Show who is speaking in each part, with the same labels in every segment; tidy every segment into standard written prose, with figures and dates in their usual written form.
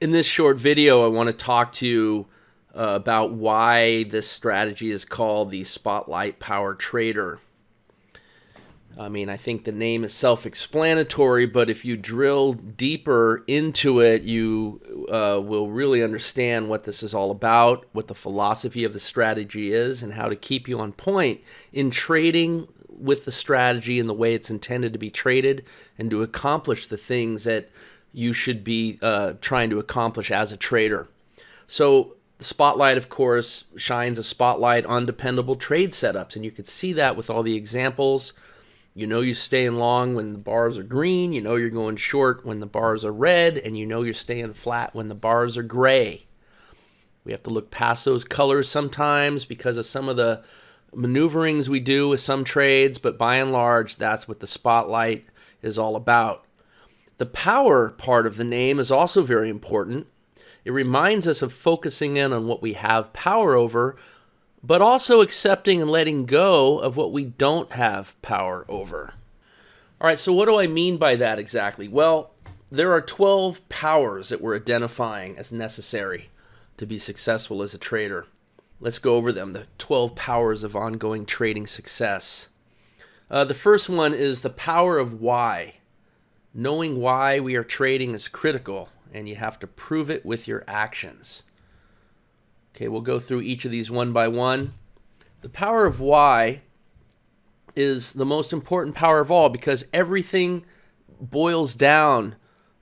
Speaker 1: In this short video, I want to talk to you about why this strategy is called the Spotlight Power Trader. I mean, I think the name is self-explanatory, but if you drill deeper into it, you will really understand what this is all about, what the philosophy of the strategy is, and how to keep you on point in trading with the strategy in the way it's intended to be traded and to accomplish the things that you should be trying to accomplish as a trader. So the spotlight, of course, shines a spotlight on dependable trade setups, and you can see that with all the examples. You know you're staying long when the bars are green, you know you're going short when the bars are red, and you know you're staying flat when the bars are gray. We have to look past those colors sometimes because of some of the maneuverings we do with some trades, but by and large, that's what the spotlight is all about. The power part of the name is also very important. It reminds us of focusing in on what we have power over, but also accepting and letting go of what we don't have power over. All right, so what do I mean by that exactly? Well, there are 12 powers that we're identifying as necessary to be successful as a trader. Let's go over them, the 12 powers of ongoing trading success. The first one is the power of why. Knowing why we are trading is critical, and you have to prove it with your actions. Okay, we'll go through each of these one by one. The power of why is the most important power of all because everything boils down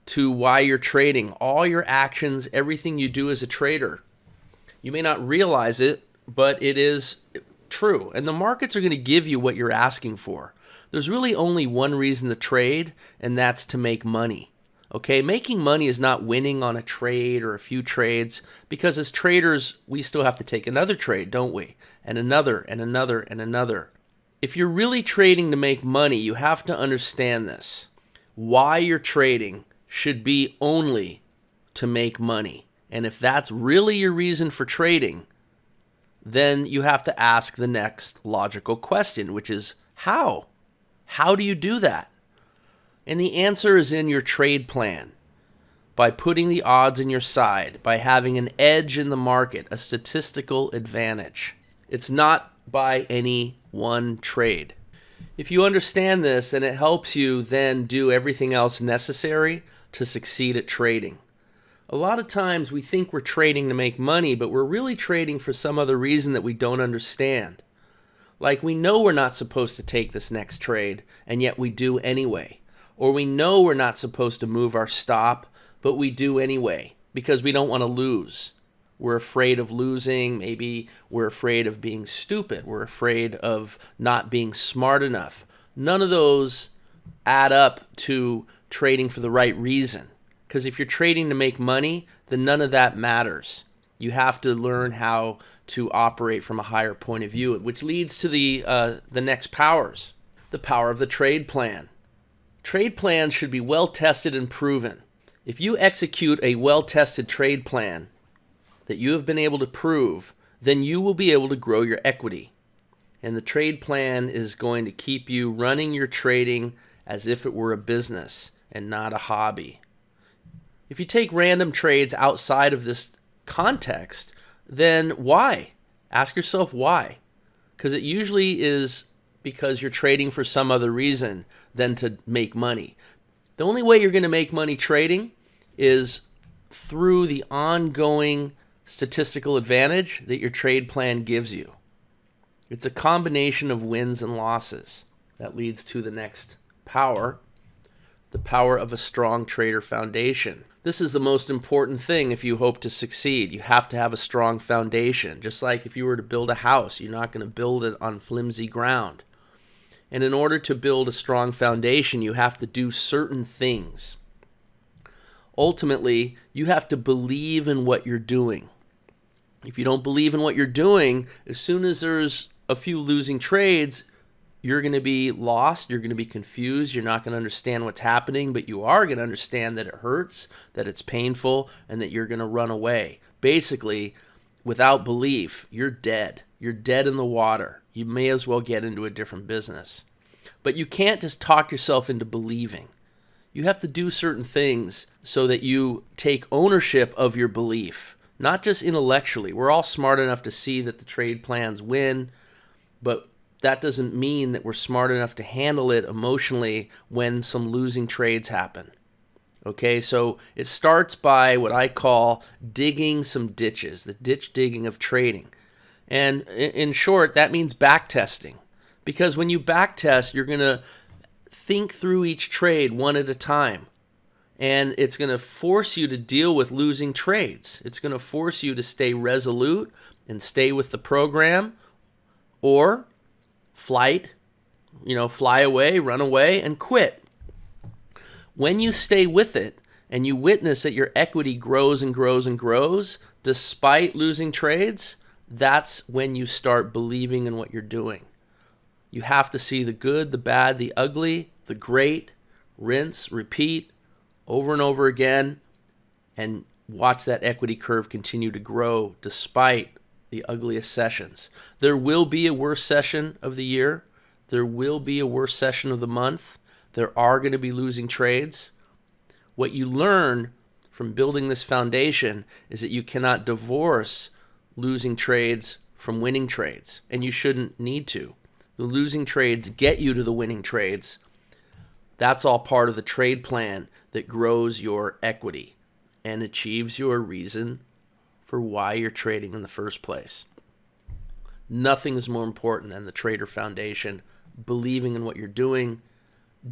Speaker 1: to why you're trading. All your actions, everything you do as a trader. You may not realize it, but it is true. And the markets are going to give you what you're asking for. There's really only one reason to trade, and that's to make money. Okay, making money is not winning on a trade or a few trades, because as traders, we still have to take another trade, don't we? And another, and another, and another. If you're really trading to make money, you have to understand this. Why you're trading should be only to make money. And if that's really your reason for trading, then you have to ask the next logical question, which is how? How do you do that? And the answer is in your trade plan. By putting the odds in your side, by having an edge in the market, a statistical advantage. It's not by any one trade. If you understand this, then it helps you then do everything else necessary to succeed at trading. A lot of times we think we're trading to make money, but we're really trading for some other reason that we don't understand. Like we know we're not supposed to take this next trade, and yet we do anyway. Or we know we're not supposed to move our stop, but we do anyway because we don't want to lose. We're afraid of losing. Maybe we're afraid of being stupid. We're afraid of not being smart enough. None of those add up to trading for the right reason. Because if you're trading to make money, then none of that matters. You have to learn how to operate from a higher point of view, which leads to the next powers, the power of the trade plan. Trade plans should be well tested and proven. If you execute a well-tested trade plan that you have been able to prove, then you will be able to grow your equity. And the trade plan is going to keep you running your trading as if it were a business and not a hobby. If you take random trades outside of this context, then why? Ask yourself why. Because it usually is because you're trading for some other reason than to make money. The only way you're going to make money trading is through the ongoing statistical advantage that your trade plan gives you. It's a combination of wins and losses. That leads to the next power, the power of a strong trader foundation. This is the most important thing if you hope to succeed. You have to have a strong foundation. Just like if you were to build a house, you're not going to build it on flimsy ground. And in order to build a strong foundation, you have to do certain things. Ultimately, you have to believe in what you're doing. If you don't believe in what you're doing, as soon as there's a few losing trades, you're going to be lost, you're going to be confused, you're not going to understand what's happening, but you are going to understand that it hurts, that it's painful, and that you're going to run away. Basically, without belief, you're dead. You're dead in the water. You may as well get into a different business. But you can't just talk yourself into believing. You have to do certain things so that you take ownership of your belief, not just intellectually. We're all smart enough to see that the trade plans win, but that doesn't mean that we're smart enough to handle it emotionally when some losing trades happen. Okay, so it starts by what I call digging some ditches, the ditch digging of trading. And in short, that means back testing. Because when you back test, you're going to think through each trade one at a time. And it's going to force you to deal with losing trades. It's going to force you to stay resolute and stay with the program, or fly away, run away, and quit. When you stay with it and you witness that your equity grows and grows and grows despite losing trades, that's when you start believing in what you're doing. You have to see the good, the bad, the ugly, the great, rinse, repeat over and over again, and watch that equity curve continue to grow despite the ugliest sessions. There will be a worse session of the year. There will be a worse session of the month. There are going to be losing trades. What you learn from building this foundation is that you cannot divorce losing trades from winning trades, and you shouldn't need to. The losing trades get you to the winning trades. That's all part of the trade plan that grows your equity and achieves your reason for why you're trading in the first place. Nothing is more important than the trader foundation, believing in what you're doing.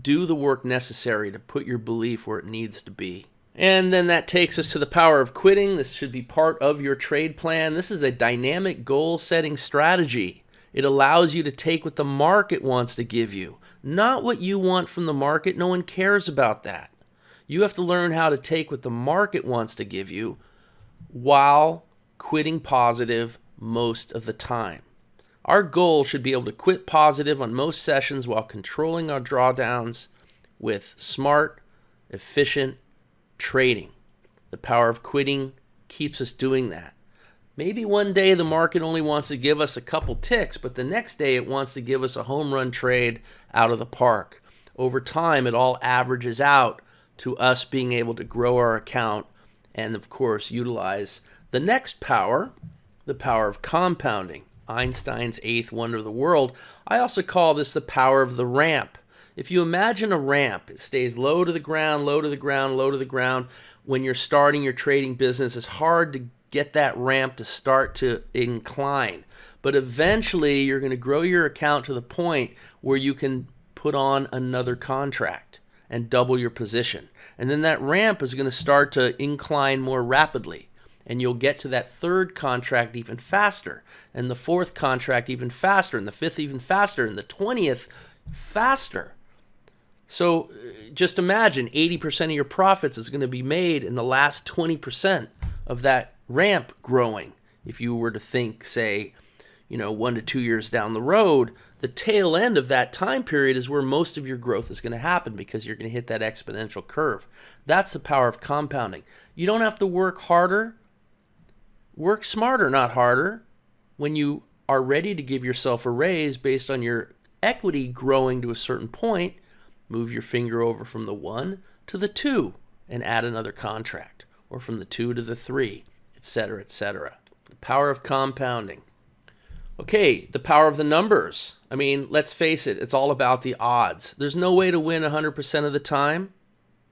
Speaker 1: Do the work necessary to put your belief where it needs to be. And then that takes us to the power of quitting. This should be part of your trade plan. This is a dynamic goal-setting strategy. It allows you to take what the market wants to give you, not what you want from the market. No one cares about that. You have to learn how to take what the market wants to give you while quitting positive most of the time. Our goal should be able to quit positive on most sessions while controlling our drawdowns with smart, efficient trading. The power of quitting keeps us doing that. Maybe one day the market only wants to give us a couple ticks, but the next day it wants to give us a home run trade out of the park. Over time, it all averages out to us being able to grow our account and, of course, utilize the next power, the power of compounding. Einstein's eighth wonder of the world. I also call this the power of the ramp. If you imagine a ramp, it stays low to the ground, low to the ground, low to the ground. When you're starting your trading business, it's hard to get that ramp to start to incline. But eventually, you're going to grow your account to the point where you can put on another contract and double your position. And then that ramp is going to start to incline more rapidly. And you'll get to that third contract even faster, and the fourth contract even faster, and the fifth even faster, and the 20th faster. So just imagine 80% of your profits is going to be made in the last 20% of that ramp growing. If you were to think, say, 1 to 2 years down the road, the tail end of that time period is where most of your growth is going to happen, because you're going to hit that exponential curve. That's the power of compounding. You don't have to work harder. Work smarter, not harder. When you are ready to give yourself a raise based on your equity growing to a certain point, move your finger over from the 1 to the 2 and add another contract, or from the 2 to the 3, etc., etc. The power of compounding. Okay, the power of the numbers. I mean, let's face it, it's all about the odds. There's no way to win 100% of the time.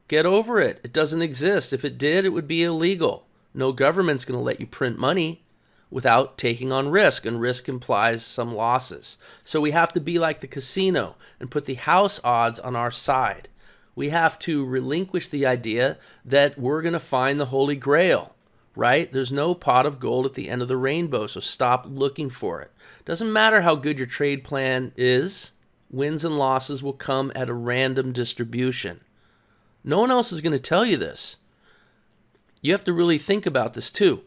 Speaker 1: Get over it. It doesn't exist. If it did, it would be illegal. No government's going to let you print money without taking on risk, and risk implies some losses. So we have to be like the casino and put the house odds on our side. We have to relinquish the idea that we're going to find the Holy Grail, right? There's no pot of gold at the end of the rainbow, so stop looking for it. Doesn't matter how good your trade plan is, wins and losses will come at a random distribution. No one else is going to tell you this. You have to really think about this too.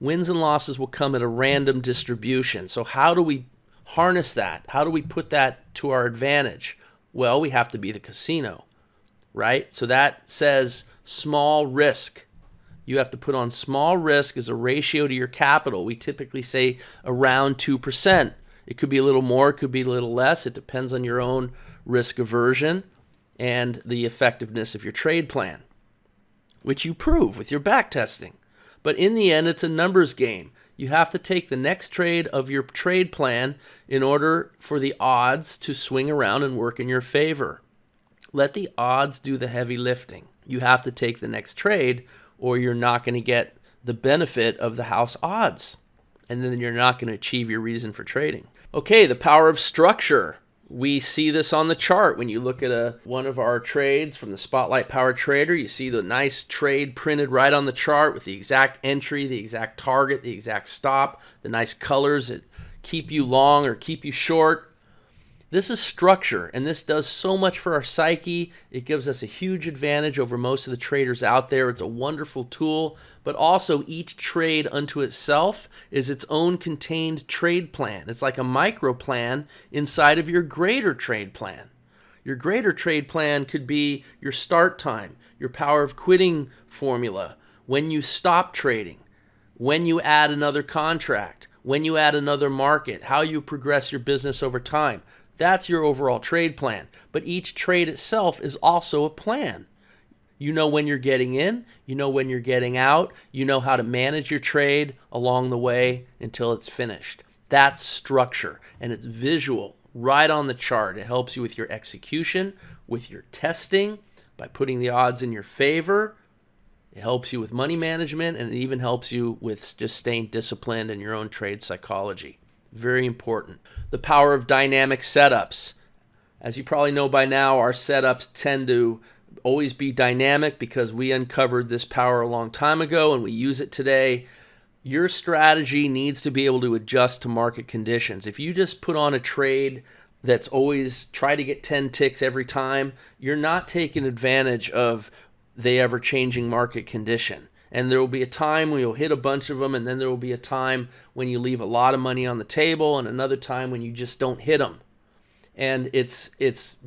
Speaker 1: Wins and losses will come at a random distribution. So how do we harness that? How do we put that to our advantage? Well, we have to be the casino, right? So that says small risk. You have to put on small risk as a ratio to your capital. We typically say around 2%. It could be a little more, it could be a little less. It depends on your own risk aversion. and the effectiveness of your trade plan, which you prove with your back testing. But in the end, it's a numbers game. You have to take the next trade of your trade plan in order for the odds to swing around and work in your favor. Let the odds do the heavy lifting. You have to take the next trade or you're not going to get the benefit of the house odds. And then you're not going to achieve your reason for trading. Okay, the power of structure. We see this on the chart. When you look at one of our trades from the Spotlight Power Trader, you see the nice trade printed right on the chart with the exact entry, the exact target, the exact stop, the nice colors that keep you long or keep you short. This is structure, and this does so much for our psyche. It gives us a huge advantage over most of the traders out there. It's a wonderful tool, but also each trade unto itself is its own contained trade plan. It's like a micro plan inside of your greater trade plan. Your greater trade plan could be your start time, your power of quitting formula, when you stop trading, when you add another contract, when you add another market, how you progress your business over time. That's your overall trade plan. But each trade itself is also a plan. You know when you're getting in, you know when you're getting out, you know how to manage your trade along the way until it's finished. That's structure, and it's visual right on the chart. It helps you with your execution, with your testing, by putting the odds in your favor. It helps you with money management, and it even helps you with just staying disciplined in your own trade psychology. Very important. The power of dynamic setups. As you probably know by now, our setups tend to always be dynamic because we uncovered this power a long time ago and we use it today. Your strategy needs to be able to adjust to market conditions. If you just put on a trade that's always try to get 10 ticks every time, you're not taking advantage of the ever-changing market condition. And there will be a time when you'll hit a bunch of them, and then there will be a time when you leave a lot of money on the table, and another time when you just don't hit them. And it's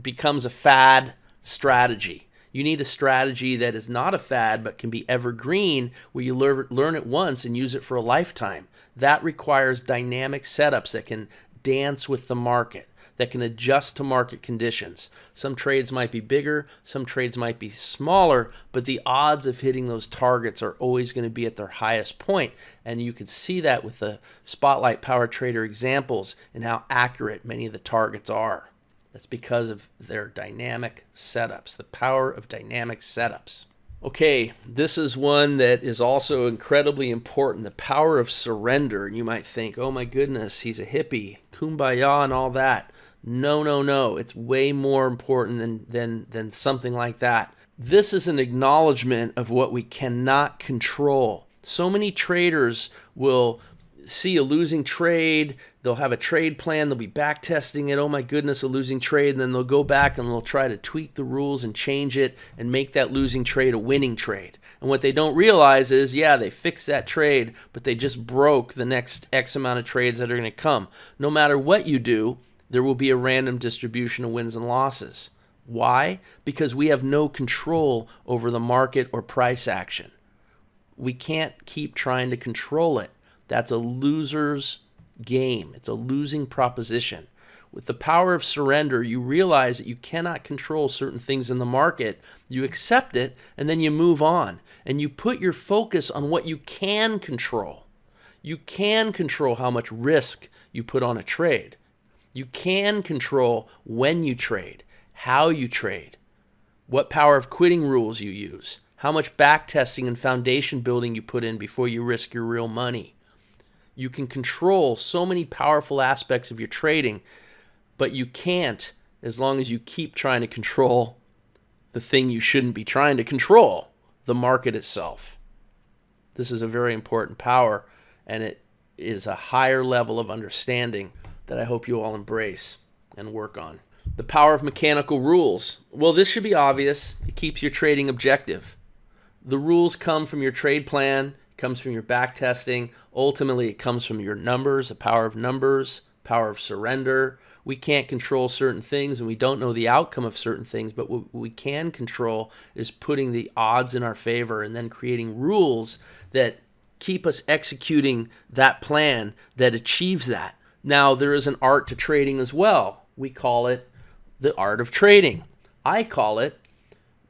Speaker 1: becomes a fad strategy. You need a strategy that is not a fad, but can be evergreen, where you learn it once and use it for a lifetime. That requires dynamic setups that can dance with the market, that can adjust to market conditions. Some trades might be bigger, some trades might be smaller, but the odds of hitting those targets are always going to be at their highest point. And you can see that with the Spotlight Power Trader examples and how accurate many of the targets are. That's because of their dynamic setups, the power of dynamic setups. Okay, this is one that is also incredibly important, the power of surrender. And you might think, oh my goodness, he's a hippie, kumbaya and all that. No. It's way more important than something like that. This is an acknowledgement of what we cannot control. So many traders will see a losing trade. They'll have a trade plan. They'll be back testing it. Oh my goodness, a losing trade. And then they'll go back and they'll try to tweak the rules and change it and make that losing trade a winning trade. And what they don't realize is, yeah, they fixed that trade, but they just broke the next X amount of trades that are going to come. No matter what you do, there will be a random distribution of wins and losses. Why? Because we have no control over the market or price action. We can't keep trying to control it. That's a loser's game. It's a losing proposition. With the power of surrender, you realize that you cannot control certain things in the market. You accept it, and then you move on. And you put your focus on what you can control. You can control how much risk you put on a trade. You can control when you trade, how you trade, what power of quitting rules you use, how much back testing and foundation building you put in before you risk your real money. You can control so many powerful aspects of your trading, but you can't as long as you keep trying to control the thing you shouldn't be trying to control, the market itself. This is a very important power, and it is a higher level of understanding that I hope you all embrace and work on. The power of mechanical rules. Well, this should be obvious. It keeps your trading objective. The rules come from your trade plan, it comes from your back testing. Ultimately, it comes from your numbers, the power of surrender. We can't control certain things, and we don't know the outcome of certain things, but what we can control is putting the odds in our favor and then creating rules that keep us executing that plan that achieves that. Now, there is an art to trading as well. We call it the art of trading. I call it,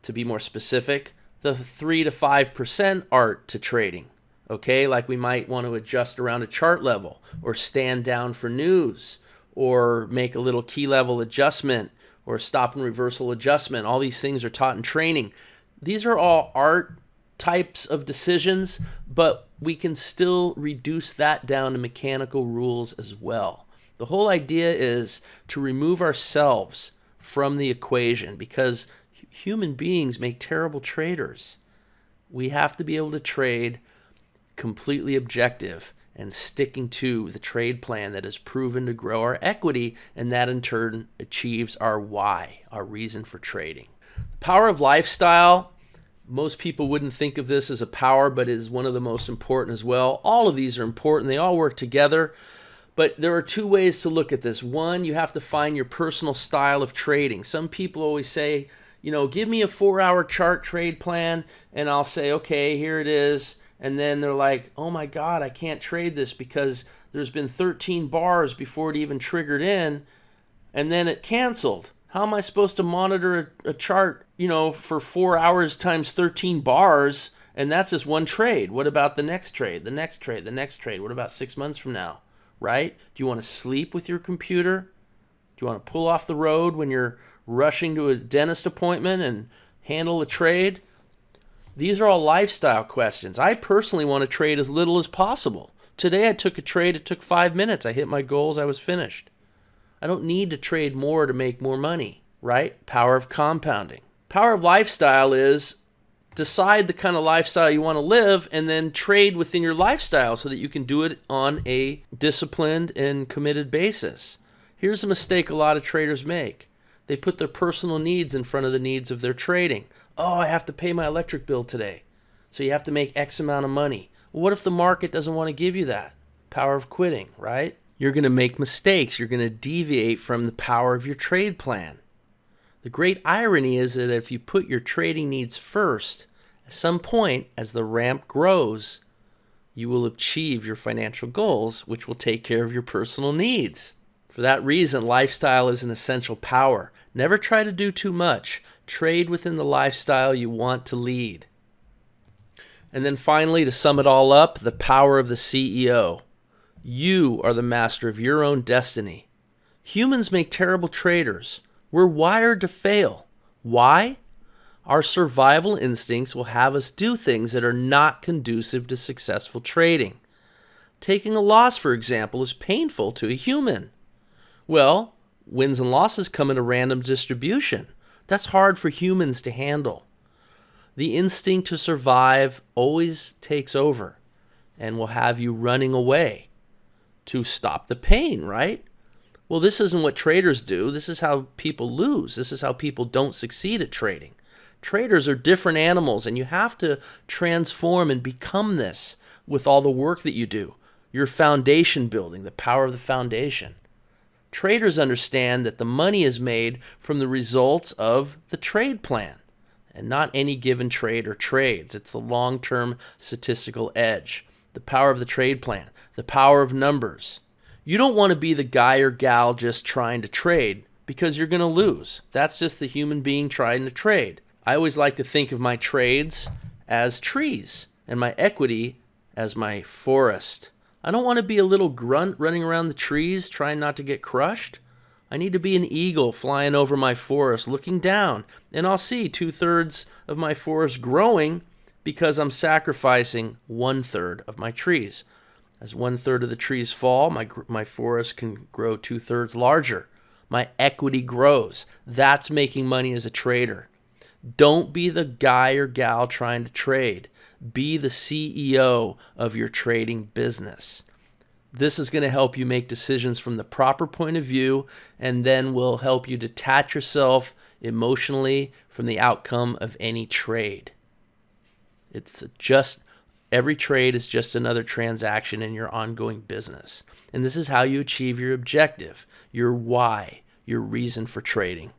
Speaker 1: to be more specific, the 3 to 5% art to trading. Okay, like we might want to adjust around a chart level, or stand down for news, or make a little key level adjustment, or stop and reversal adjustment. All these things are taught in training. These are all art types of decisions, but we can still reduce that down to mechanical rules as well. The whole idea is to remove ourselves from the equation, because human beings make terrible traders. We have to be able to trade completely objective and sticking to the trade plan that is proven to grow our equity, and that in turn achieves our why, our reason for trading. The power of lifestyle, most people wouldn't think of this as a power, but it is one of the most important as well. All of these are important. They all work together. But there are two ways to look at this. One, you have to find your personal style of trading. Some people always say, give me a 4-hour chart trade plan, and I'll say, okay, here it is. And then they're like, oh my God, I can't trade this because there's been 13 bars before it even triggered in, and then it canceled. How am I supposed to monitor a chart, for 4 hours times 13 bars, and that's just one trade? What about the next trade, the next trade, the next trade? What about 6 months from now, right? Do you want to sleep with your computer? Do you want to pull off the road when you're rushing to a dentist appointment and handle a trade? These are all lifestyle questions. I personally want to trade as little as possible. Today I took a trade, it took 5 minutes. I hit my goals, I was finished. I don't need to trade more to make more money, right? Power of compounding. Power of lifestyle is decide the kind of lifestyle you want to live and then trade within your lifestyle so that you can do it on a disciplined and committed basis. Here's a mistake a lot of traders make. They put their personal needs in front of the needs of their trading. Oh, I have to pay my electric bill today, so you have to make X amount of money. Well, what if the market doesn't want to give you that? Power of quitting, right? You're going to make mistakes. You're going to deviate from the power of your trade plan. The great irony is that if you put your trading needs first, at some point, as the ramp grows, you will achieve your financial goals, which will take care of your personal needs. For that reason, lifestyle is an essential power. Never try to do too much. Trade within the lifestyle you want to lead. And then finally, to sum it all up, the power of the CEO. You are the master of your own destiny. Humans make terrible traders. We're wired to fail. Why? Our survival instincts will have us do things that are not conducive to successful trading. Taking a loss, for example, is painful to a human. Well, wins and losses come in a random distribution. That's hard for humans to handle. The instinct to survive always takes over and will have you running away to stop the pain, right? Well, this isn't what traders do. This is how people lose. This is how people don't succeed at trading. Traders are different animals, and you have to transform and become this with all the work that you do. Your foundation building, the power of the foundation. Traders understand that the money is made from the results of the trade plan and not any given trade or trades. It's the long-term statistical edge, the power of the trade plan, the power of numbers. You don't want to be the guy or gal just trying to trade because you're going to lose. That's just the human being trying to trade. I always like to think of my trades as trees and my equity as my forest. I don't want to be a little grunt running around the trees trying not to get crushed. I need to be an eagle flying over my forest looking down, and I'll see 2/3 of my forest growing because I'm sacrificing 1/3 of my trees. As 1/3 of the trees fall, my forest can grow 2/3 larger. My equity grows. That's making money as a trader. Don't be the guy or gal trying to trade. Be the CEO of your trading business. This is going to help you make decisions from the proper point of view, and then will help you detach yourself emotionally from the outcome of any trade. Every trade is just another transaction in your ongoing business. And this is how you achieve your objective, your why, your reason for trading.